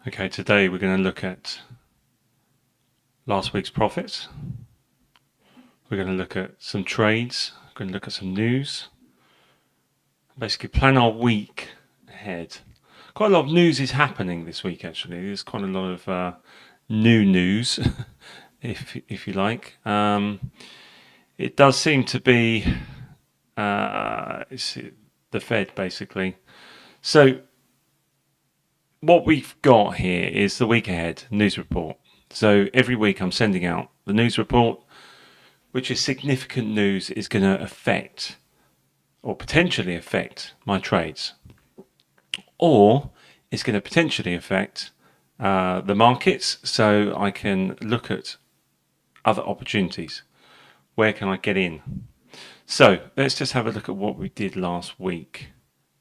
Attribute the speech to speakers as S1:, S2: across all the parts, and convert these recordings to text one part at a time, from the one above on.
S1: Okay, today we're going to look at last week's profits. We're going to look at some trades. We're going to look at some news. Basically, plan our week ahead. Quite a lot of news is happening this week. Actually, there's quite a lot of new news, if you like. It does seem to be it's the Fed basically. So what we've got here is the week ahead news report. So every week I'm sending out the news report, which is significant news is going to affect or potentially affect my trades, or it's going to potentially affect the markets, so I can look at other opportunities. Where can I get in? So let's just have a look at what we did last week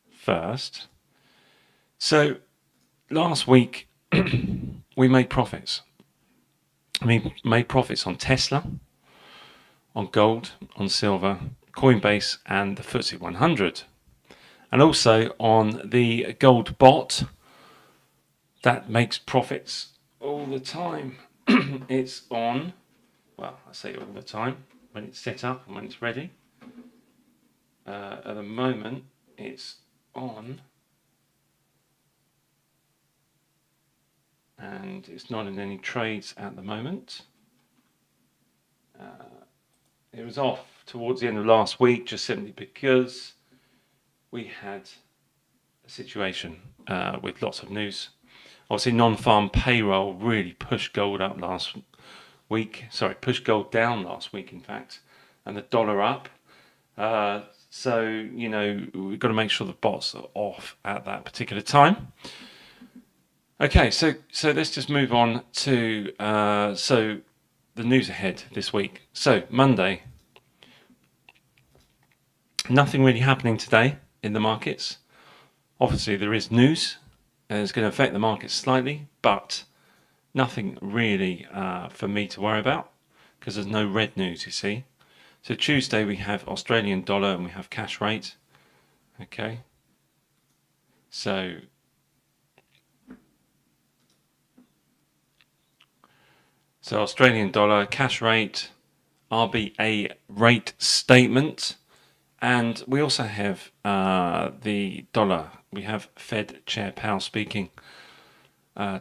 S1: first. So last week we made profits. We made profits on Tesla, on gold, on silver, Coinbase, and the FTSE 100, and also on the gold bot that makes profits all the time. It's on, well, I say all the time when it's set up and when it's ready. At the moment, it's on, and it's not in any trades at the moment. It was off towards the end of last week just simply because we had a situation with lots of news. Obviously, non-farm payroll really pushed gold up last week. Sorry, pushed gold down last week, in fact, and the dollar up. So, you know, we've got to make sure the bots are off at that particular time. Okay, so let's just move on to the news ahead this week. So Monday, nothing really happening today in the markets. Obviously, there is news, and it's going to affect the markets slightly, but nothing really for me to worry about because there's no red news, you see. So Tuesday we have Australian dollar and we have cash rate. Okay. So Australian dollar, cash rate, RBA rate statement, and we also have the dollar. We have Fed Chair Powell speaking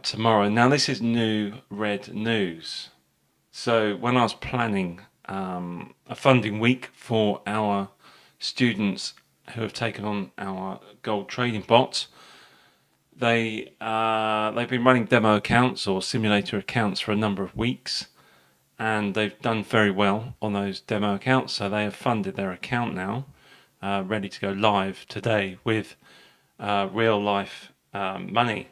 S1: tomorrow. Now this is new red news. So when I was planning a funding week for our students who have taken on our gold trading bots, they've been running demo accounts or simulator accounts for a number of weeks, and they've done very well on those demo accounts. So they have funded their account now, ready to go live today with real life money.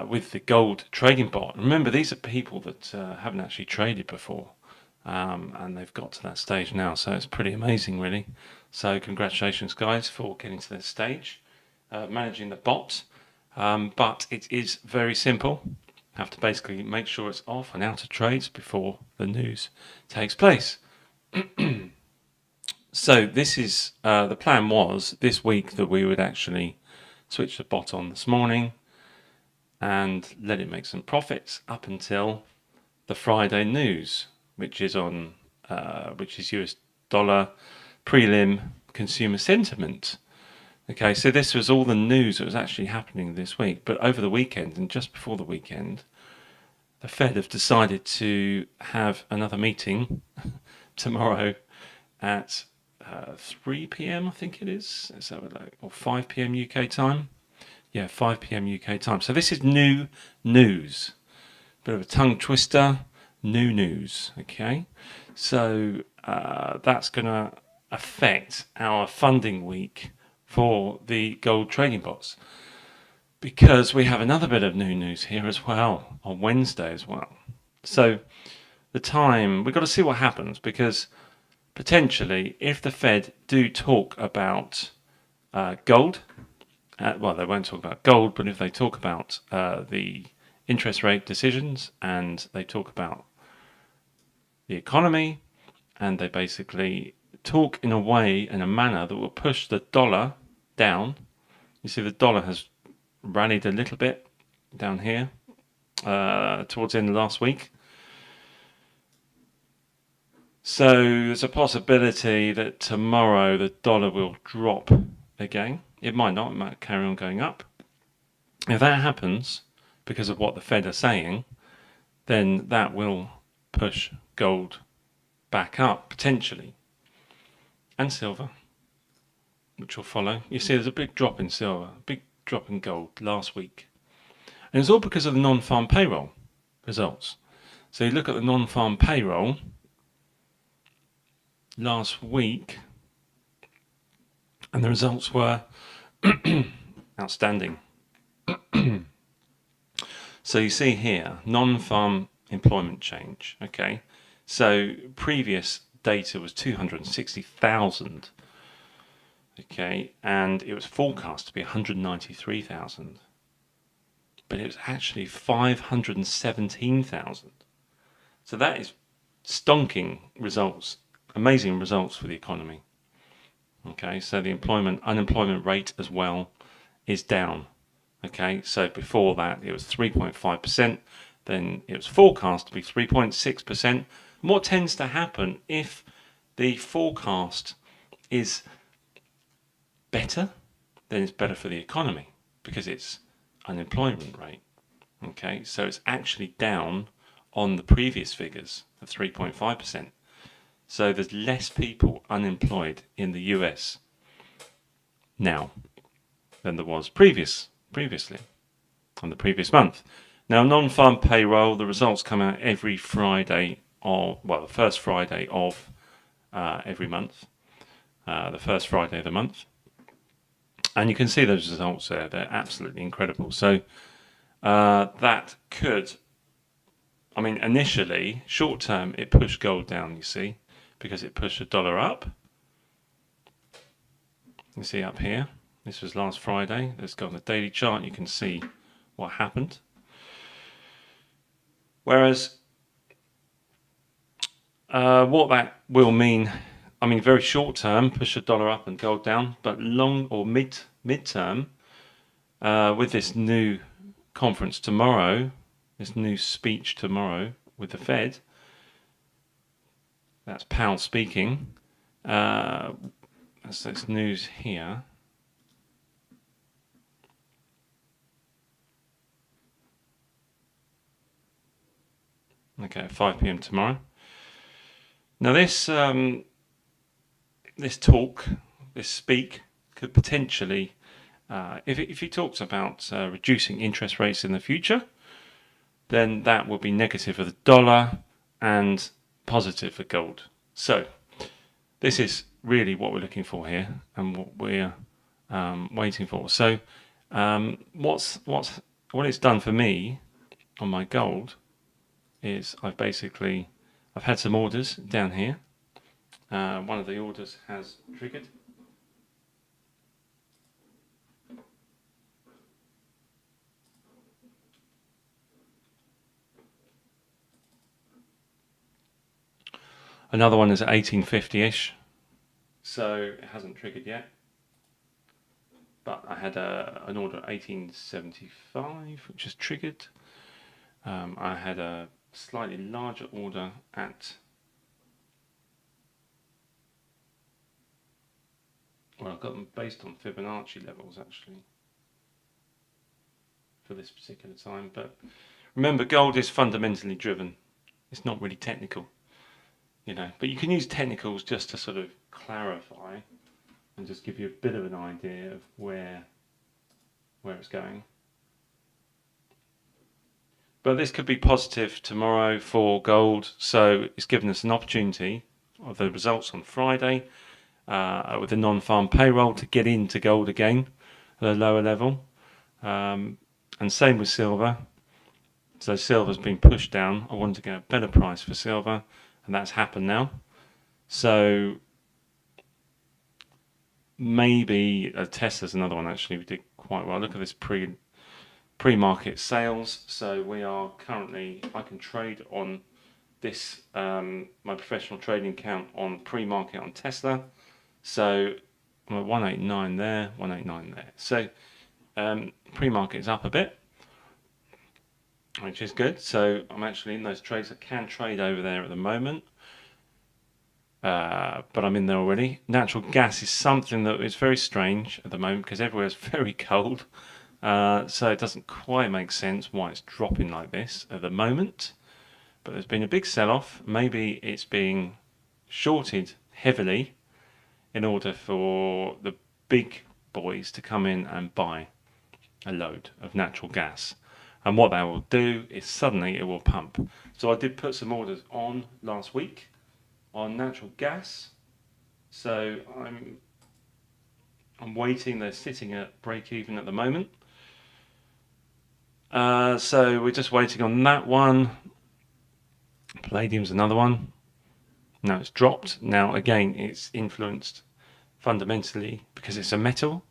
S1: With the gold trading bot. Remember, these are people that haven't actually traded before, and they've got to that stage now, so it's pretty amazing, really. So congratulations, guys, for getting to this stage, managing the bot. But it is very simple. You have to basically make sure it's off and out of trades before the news takes place. So this is the plan was this week that we would actually switch the bot on this morning and let it make some profits up until the Friday news, which is on, which is US dollar prelim consumer sentiment. Okay, so this was all the news that was actually happening this week. But over the weekend and just before the weekend, the Fed have decided to have another meeting tomorrow at 3 p.m. I think it is. Let's have a look. Or 5 p.m. UK time. Yeah, 5 p.m. UK time. So this is new news. Bit of a tongue twister. New news. Okay. So that's going to affect our funding week for the gold trading bots, because we have another bit of new news here as well on Wednesday as well. So the time, we've got to see what happens, because potentially if the Fed do talk about gold, well, they won't talk about gold, but if they talk about the interest rate decisions and they talk about the economy, and they basically talk in a way, in a manner that will push the dollar down. You see the dollar has rallied a little bit down here towards the end of last week. So there's a possibility that tomorrow the dollar will drop again. It might not, it might carry on going up. If that happens, because of what the Fed are saying, then that will push gold back up, potentially. And silver, which will follow. You see there's a big drop in silver, a big drop in gold last week. And it's all because of the non-farm payroll results. So you look at the non-farm payroll last week, and the results were outstanding. So you see here, non-farm employment change. Okay, so previous data was 260,000. Okay, and it was forecast to be 193,000, but it was actually 517,000. So that is stonking results, amazing results for the economy. Okay, so the unemployment rate as well is down. Okay, so before that it was 3.5%, then it was forecast to be 3.6%. And what tends to happen if the forecast is better, then it's better for the economy because it's unemployment rate. Okay, so it's actually down on the previous figures of 3.5%. So there's less people unemployed in the US now than there was previously on the previous month. Now, non-farm payroll, the results come out every Friday the first Friday of every month, the first Friday of the month. And you can see those results there. They're absolutely incredible. So that could, initially, short term, it pushed gold down, you see, because it pushed the dollar up. You see up here, this was last Friday. Let's go on the daily chart. You can see what happened. Whereas what that will mean, very short term, push the dollar up and gold down, but long or mid-term, with this new conference tomorrow, this new speech tomorrow with the Fed, that's Powell speaking, that's this news here. Okay, 5 p.m. tomorrow. Now this talk, this speak, could potentially, if he talks about reducing interest rates in the future, then that will be negative for the dollar and positive for gold. So this is really what we're looking for here and what we're waiting for. So what it's done for me on my gold is I've had some orders down here. One of the orders has triggered. Another one is at 1850-ish, so it hasn't triggered yet. But I had an order at 1875, which has triggered. I had a slightly larger order at, I've got them based on Fibonacci levels actually for this particular time. But remember, gold is fundamentally driven. It's not really technical, but you can use technicals just to sort of clarify and just give you a bit of an idea of where it's going. But this could be positive tomorrow for gold, so it's given us an opportunity of the results on Friday with the non-farm payroll to get into gold again at a lower level. And same with silver. So silver's been pushed down. I wanted to get a better price for silver, and that's happened now. So maybe Tesla's another one actually. We did quite well. Look at this pre-market sales. So we are currently, I can trade on this, my professional trading account on pre-market on Tesla. So I'm at 189 there, 189 there. So pre-market is up a bit. which is good. So I'm actually in those trades. I can trade over there at the moment, but I'm in there already. Natural gas is something that is very strange at the moment because everywhere's very cold. So it doesn't quite make sense why it's dropping like this at the moment. But there's been a big sell-off. Maybe it's being shorted heavily in order for the big boys to come in and buy a load of natural gas. And what that will do is suddenly it will pump. So I did put some orders on last week on natural gas. So I'm waiting. They're sitting at break even at the moment. So we're just waiting on that one. Palladium's another one. Now it's dropped. Now again, it's influenced fundamentally because it's a metal,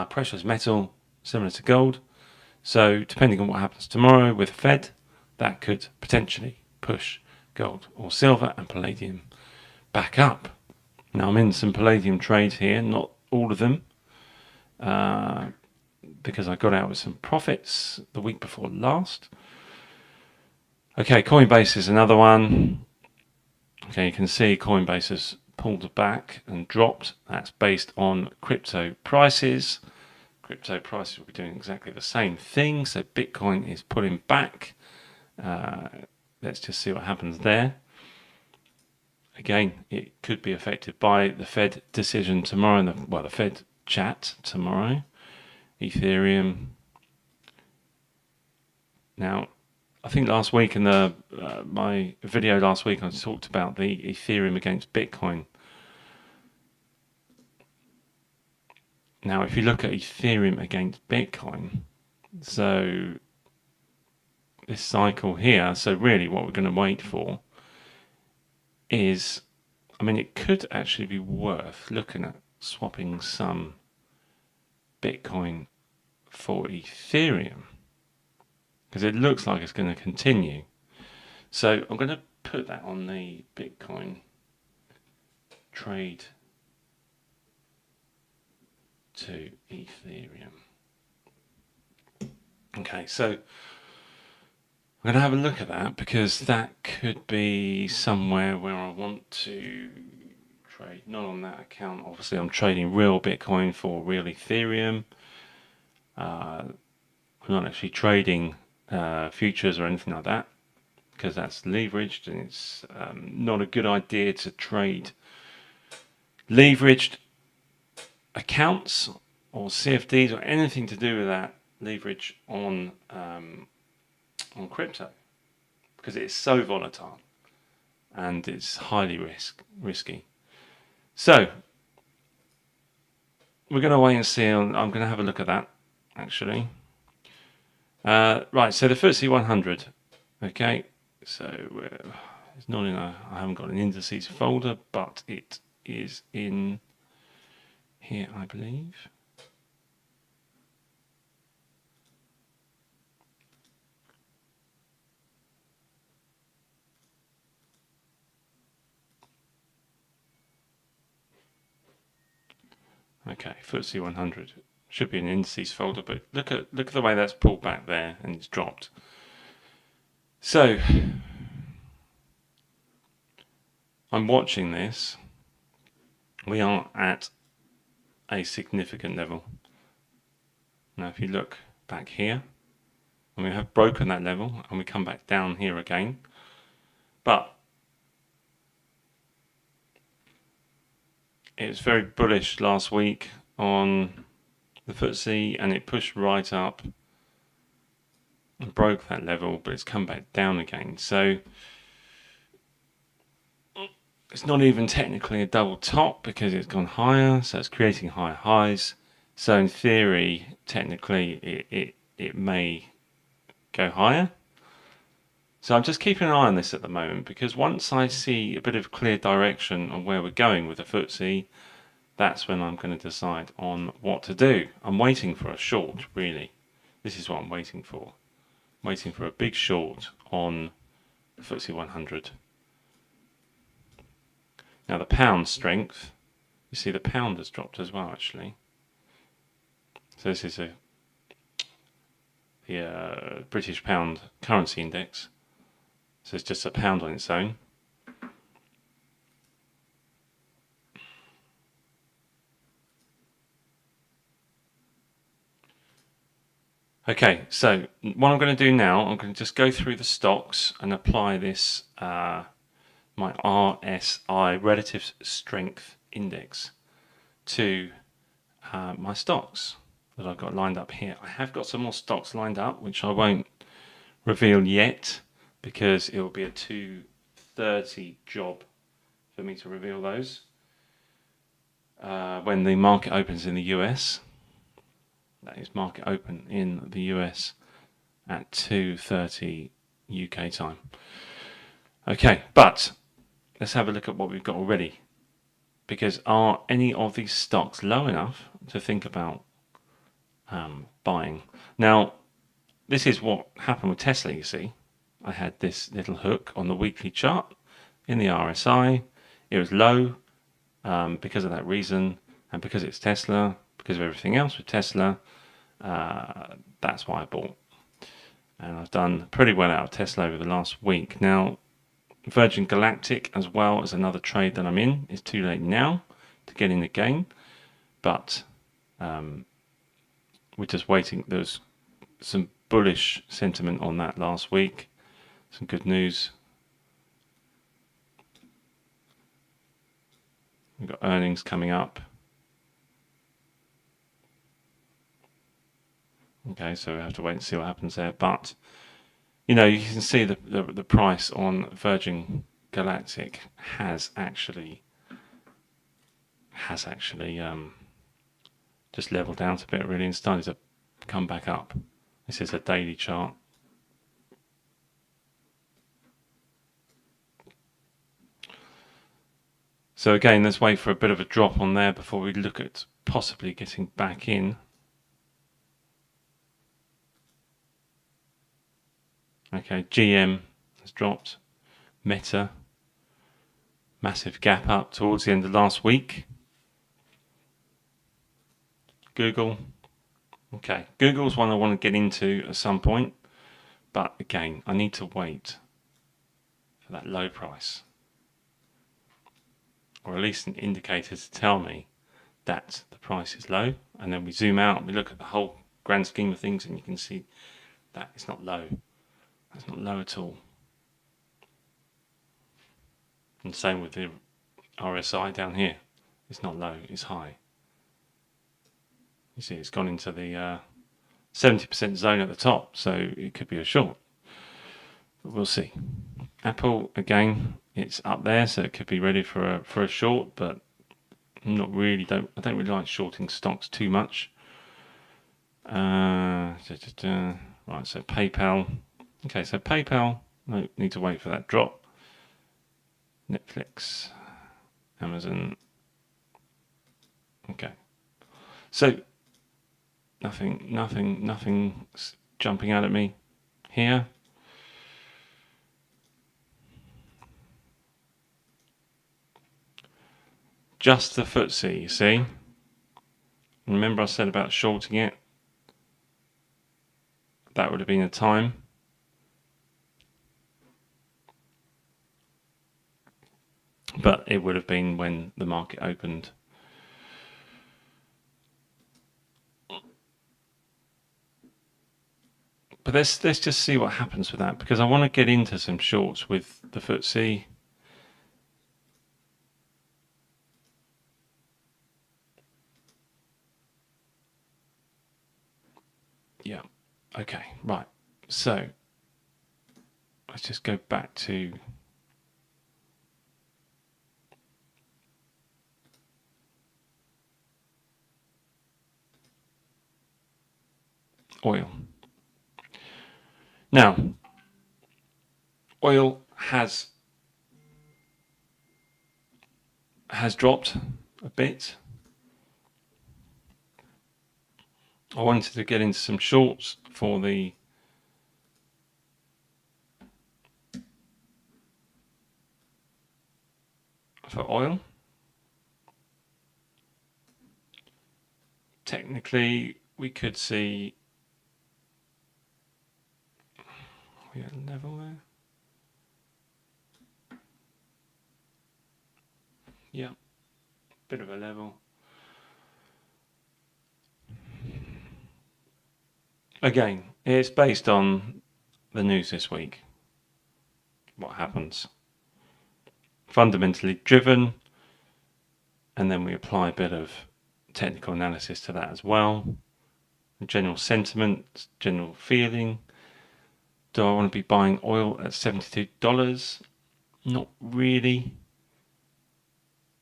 S1: precious metal, similar to gold. So depending on what happens tomorrow with the Fed, that could potentially push gold or silver and palladium back up. Now I'm in some palladium trades here, not all of them, because I got out with some profits the week before last. Okay, Coinbase is another one. Okay, you can see Coinbase has pulled back and dropped. That's based on crypto prices. Crypto prices will be doing exactly the same thing. So Bitcoin is pulling back. Let's just see what happens there. Again, it could be affected by the Fed decision tomorrow, the Fed chat tomorrow. Ethereum. Now, I think last week in my video last week, I talked about the Ethereum against Bitcoin. Now, if you look at Ethereum against Bitcoin, so this cycle here, so really what we're going to wait for is, I mean, it could actually be worth looking at swapping some Bitcoin for Ethereum because it looks like it's going to continue. So I'm going to put that on the Bitcoin trade to Ethereum. Okay, so I'm going to have a look at that because that could be somewhere where I want to trade. Not on that account, obviously I'm trading real Bitcoin for real Ethereum. I'm not actually trading futures or anything like that because that's leveraged and it's not a good idea to trade leveraged accounts or CFDs or anything to do with that leverage on crypto because it's so volatile and it's highly risky. So we're going to wait and see. I'm going to have a look at that actually. Right, so the FTSE 100. Okay, so it's not in I haven't got an indices folder, but it is in here, I believe. Okay, FTSE 100 should be an indices folder, but look at the way that's pulled back there and it's dropped. So I'm watching this. We are at a significant level. Now, if you look back here, and we have broken that level, and we come back down here again, but it was very bullish last week on the FTSE, and it pushed right up and broke that level, but it's come back down again. So it's not even technically a double top because it's gone higher, so it's creating higher highs. So in theory, technically, it may go higher. So I'm just keeping an eye on this at the moment because once I see a bit of clear direction on where we're going with the FTSE, that's when I'm going to decide on what to do. I'm waiting for a short, really. This is what I'm waiting for. I'm waiting for a big short on the FTSE 100. Now the pound strength, you see the pound has dropped as well actually. So this British pound currency index. So it's just a pound on its own. Okay, so what I'm going to do now, I'm going to just go through the stocks and apply this, my RSI, Relative Strength Index, to my stocks that I've got lined up here. I have got some more stocks lined up, which I won't reveal yet because it will be a 2:30 job for me to reveal those when the market opens in the US. That is market open in the US at 2:30 UK time. Okay, but let's have a look at what we've got already. Because are any of these stocks low enough to think about buying? Now, this is what happened with Tesla, you see. I had this little hook on the weekly chart in the RSI. It was low because of that reason, and because it's Tesla, because of everything else with Tesla, that's why I bought. And I've done pretty well out of Tesla over the last week. Now, Virgin Galactic as well as another trade that I'm in. It's too late now to get in the game, but we're just waiting. There's some bullish sentiment on that last week. Some good news. We've got earnings coming up. Okay, so we have to wait and see what happens there. But you know, you can see the price on Virgin Galactic has actually just leveled out a bit really and started to come back up. This is a daily chart. So again, let's wait for a bit of a drop on there before we look at possibly getting back in. Okay, GM has dropped. Meta, massive gap up towards the end of last week. Google. Okay, Google's one I want to get into at some point, but again, I need to wait for that low price, or at least an indicator to tell me that the price is low, and then we zoom out and we look at the whole grand scheme of things, and you can see that it's not low. That's not low at all. And same with the RSI down here. It's not low, it's high. You see, it's gone into the 70% zone at the top, so it could be a short. But we'll see. Apple, again, it's up there, so it could be ready for a short, but I don't really like shorting stocks too much. Right, so PayPal. Okay, so PayPal, no, need to wait for that drop. Netflix, Amazon. Okay. So nothing jumping out at me here. Just the FTSE, you see. Remember I said about shorting it? That would have been a time. But it would have been when the market opened. But let's just see what happens with that, because I want to get into some shorts with the FTSE. Yeah. Okay. Right. So let's just go back to oil. Now, oil has dropped a bit. I wanted to get into some shorts for oil. Technically, we could see we at level there? Yeah, bit of a level. Again, it's based on the news this week. What happens? Fundamentally driven, and then we apply a bit of technical analysis to that as well. General sentiment, general feeling. Do I want to be buying oil at $72? Not really.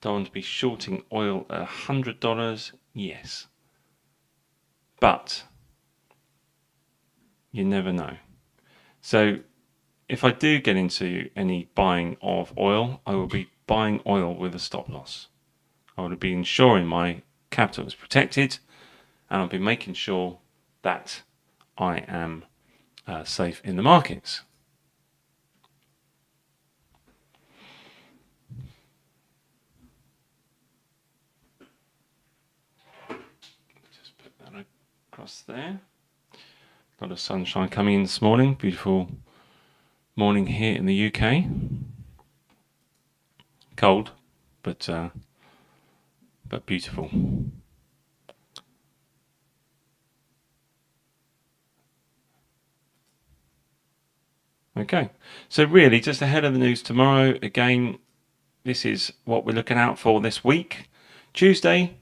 S1: Do I want to be shorting oil at $100? Yes. But you never know. So if I do get into any buying of oil, I will be buying oil with a stop loss. I will be ensuring my capital is protected, and I'll be making sure that I am safe in the markets. Just put that across there. A lot of sunshine coming in this morning. Beautiful morning here in the UK. Cold, but beautiful. Okay, so really just ahead of the news tomorrow, again, this is what we're looking out for this week. Tuesday,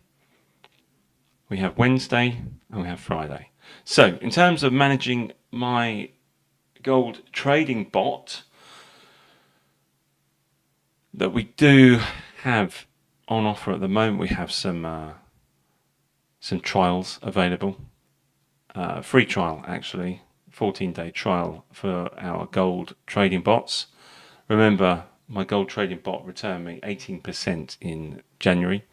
S1: we have Wednesday, and we have Friday. So in terms of managing my gold trading bot that we do have on offer at the moment, we have some trials available. Free trial, actually, 14-day trial for our gold trading bots. Remember, my gold trading bot returned me 18% in January.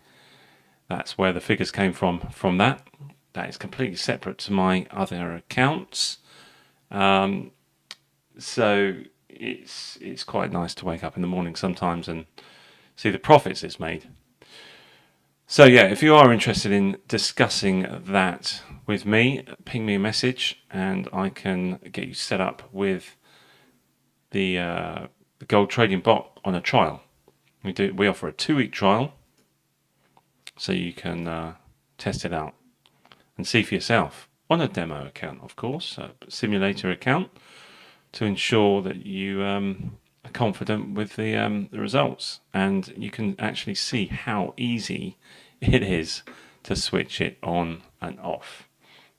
S1: That's where the figures came from that. That is completely separate to my other accounts. So it's quite nice to wake up in the morning sometimes and see the profits it's made. So yeah, if you are interested in discussing that with me, ping me a message and I can get you set up with the gold trading bot on a trial. We offer a 2-week trial, so you can test it out and see for yourself on a demo account, of course, a simulator account, to ensure that you are confident with the results, and you can actually see how easy it is to switch it on and off.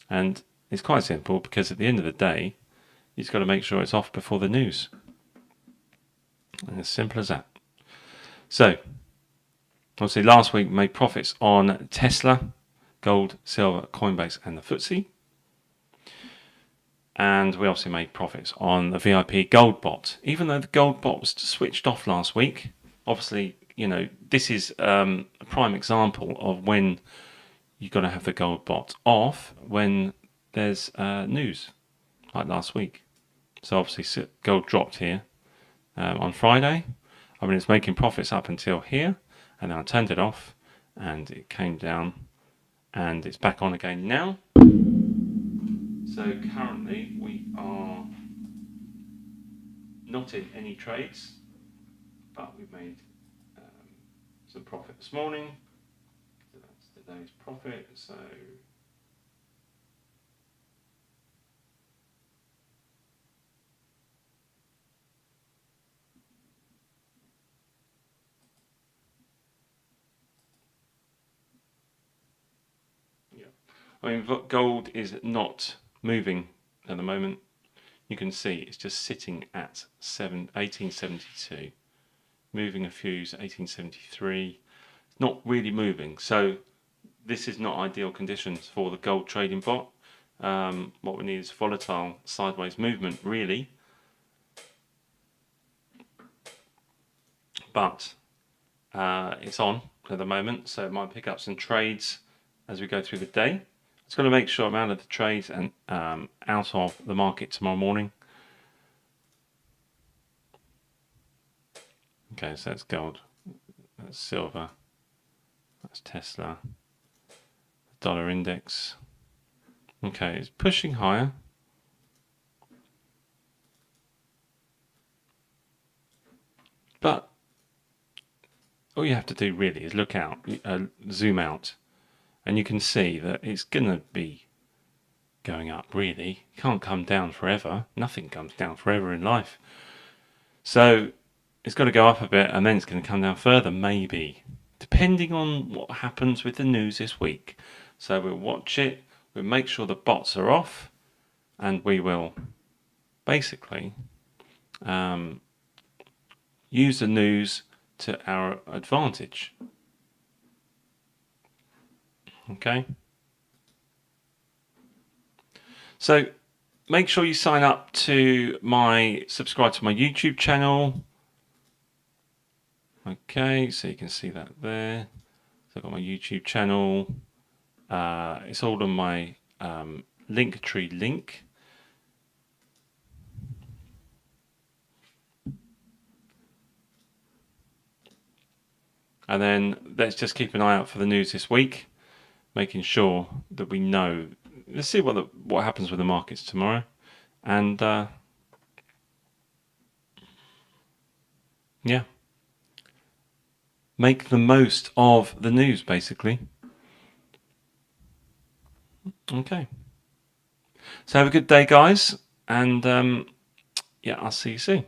S1: And it's quite simple, because at the end of the day, you've just got to make sure it's off before the news. And as simple as that. So, obviously last week we made profits on Tesla, gold, silver, Coinbase and the FTSE. And we obviously made profits on the VIP gold bot. Even though the gold bot was switched off last week, obviously, this is a prime example of when you've got to have the gold bot off when there's news, like last week. So obviously gold dropped here on Friday. I mean, it's making profits up until here, and then I turned it off and it came down and it's back on again now. So currently we are not in any trades, but we've made some profit this morning. So that's today's profit. So yeah, I mean, gold is not moving at the moment. You can see it's just sitting at 1872, moving a fuse 1873. It's not really moving, so this is not ideal conditions for the gold trading bot. What we need is volatile sideways movement, really. But it's on at the moment, so it might pick up some trades as we go through the day. It's going to make sure I'm out of the trades and out of the market tomorrow morning. Okay, so that's gold, that's silver, that's Tesla, dollar index. Okay, it's pushing higher. But all you have to do really is look out, zoom out, and you can see that it's going to be going up, really. It can't come down forever. Nothing comes down forever in life. So it's got to go up a bit, and then it's going to come down further, maybe, depending on what happens with the news this week. So we'll watch it, we'll make sure the bots are off, and we will basically use the news to our advantage. Okay? So make sure you sign up to subscribe to my YouTube channel. Okay, so you can see that there. So I've got my YouTube channel. It's all on my Linktree link. And then let's just keep an eye out for the news this week, making sure that we know. Let's see what happens with the markets tomorrow, and yeah, make the most of the news, basically. Okay. So have a good day, guys, and yeah, I'll see you soon.